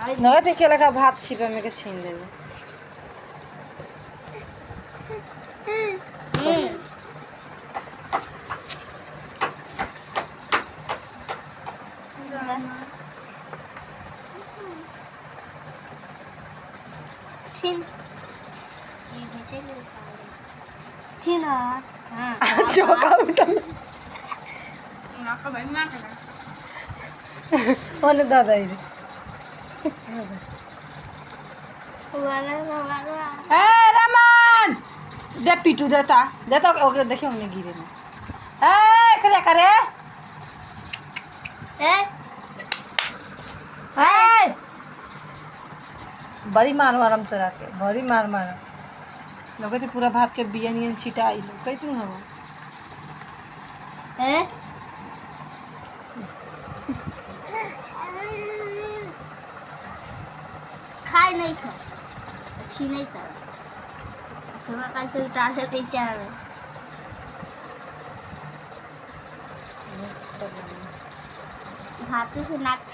नगा देखे लगा भात छिपा में के छीन देबे छीन ये भेजे ले छीन हां चौका उठा ना का भाई ना कर ओने दादा इधर वाला ए रमन दे पिटू देता ओके देखिए उन्हें गिरे ना ए क्या करे ए ए बड़ी मार मारम तोरा के बड़ी मार मारम लोगे तो पूरा भात के बिया नियन छिटा आई लो कितनी हवा ए खाए नहीं खा अच्छी नहीं कर सुबह कैसे उठा लेते चार भात से नाक